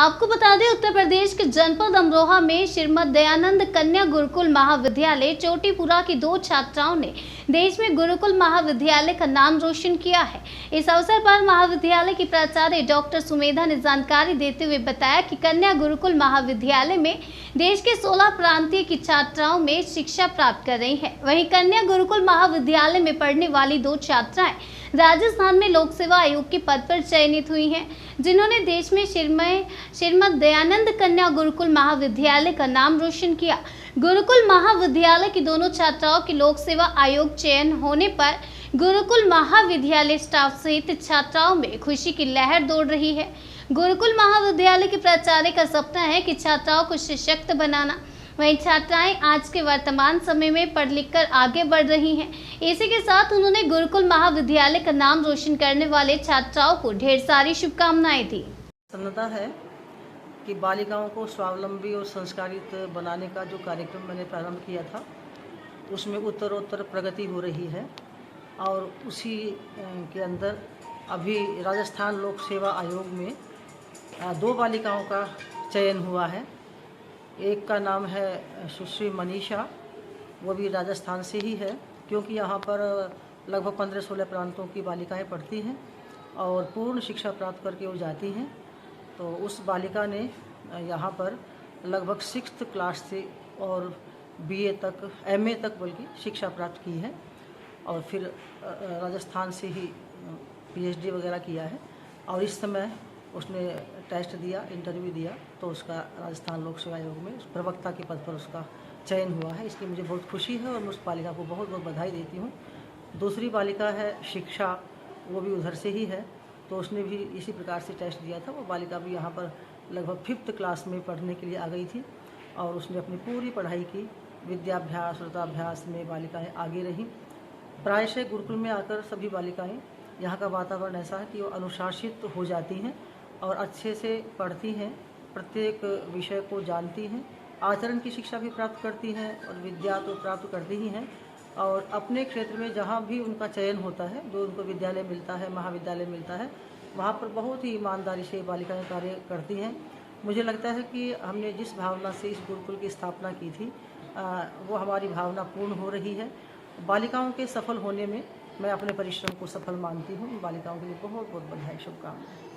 आपको बता दें, उत्तर प्रदेश के जनपद अमरोहा में श्रीमद दयानंद कन्या गुरुकुल महाविद्यालय चोटीपुरा की 2 छात्राओं ने देश में गुरुकुल महाविद्यालय का नाम रोशन किया है। इस अवसर पर महाविद्यालय की प्राचार्य डॉक्टर सुमेधा ने जानकारी देते हुए बताया कि कन्या गुरुकुल महाविद्यालय में देश के 16 प्रांतीय की छात्राओं में शिक्षा प्राप्त कर रही है। वहीं कन्या गुरुकुल महाविद्यालय में पढ़ने वाली 2 छात्राएं राजस्थान में लोक सेवा आयोग के पद पर चयनित हुई हैं, जिन्होंने देश में श्रीमद दयानंद कन्या गुरुकुल महाविद्यालय का नाम रोशन किया। गुरुकुल महाविद्यालय की दोनों छात्राओं के लोक सेवा आयोग चयन होने पर गुरुकुल महाविद्यालय स्टाफ सहित छात्राओं में खुशी की लहर दौड़ रही है। गुरुकुल महाविद्यालय के प्राचार्य का सपना है कि छात्राओं को सशक्त बनाना। वहीं छात्राएं आज के वर्तमान समय में पढ़ लिख कर आगे बढ़ रही हैं। इसी के साथ उन्होंने गुरुकुल महाविद्यालय का नाम रोशन करने वाले छात्राओं को ढेर सारी शुभकामनाएं दी। प्रसन्नता है कि बालिकाओं को स्वावलंबी और संस्कारित बनाने का जो कार्यक्रम मैंने प्रारंभ किया था, उसमें उत्तरोत्तर प्रगति हो रही है और उसी के अंदर अभी राजस्थान लोक सेवा आयोग में 2 बालिकाओं का चयन हुआ है। एक का नाम है सुश्री मनीषा, वो भी राजस्थान से ही है, क्योंकि यहाँ पर लगभग 15-16 प्रांतों की बालिकाएं पढ़ती हैं और पूर्ण शिक्षा प्राप्त करके वो जाती हैं। तो उस बालिका ने यहाँ पर लगभग 6th क्लास से और BA तक, MA तक बल्कि शिक्षा प्राप्त की है और फिर राजस्थान से ही PhD वगैरह किया है और इस समय उसने टेस्ट दिया, इंटरव्यू दिया, तो उसका राजस्थान लोक सेवा आयोग में प्रवक्ता के पद पर उसका चयन हुआ है। इसकी मुझे बहुत खुशी है और मैं उस बालिका को बहुत बहुत बधाई देती हूँ। दूसरी बालिका है शिक्षा, वो भी उधर से ही है, तो उसने भी इसी प्रकार से टेस्ट दिया था। वो बालिका भी यहाँ पर लगभग 5th क्लास में पढ़ने के लिए आ गई थी और उसने अपनी पूरी पढ़ाई की। विद्याभ्यास, श्रोताभ्यास में बालिकाएँ आगे रहीं। प्रायशः गुरुकुल में आकर सभी बालिकाएँ, यहाँ का वातावरण ऐसा है कि वो अनुशासित हो जाती हैं और अच्छे से पढ़ती हैं, प्रत्येक विषय को जानती हैं, आचरण की शिक्षा भी प्राप्त करती हैं और विद्या तो प्राप्त करती ही हैं और अपने क्षेत्र में जहाँ भी उनका चयन होता है, जो उनको विद्यालय मिलता है, महाविद्यालय मिलता है, वहाँ पर बहुत ही ईमानदारी से बालिकाएं कार्य करती हैं। मुझे लगता है कि हमने जिस भावना से इस गुरुकुल की स्थापना की थी, वो हमारी भावना पूर्ण हो रही है। बालिकाओं के सफल होने में मैं अपने परिश्रम को सफल मानती हूँ। बालिकाओं के लिए बहुत बहुत बधाई, शुभकामनाएं।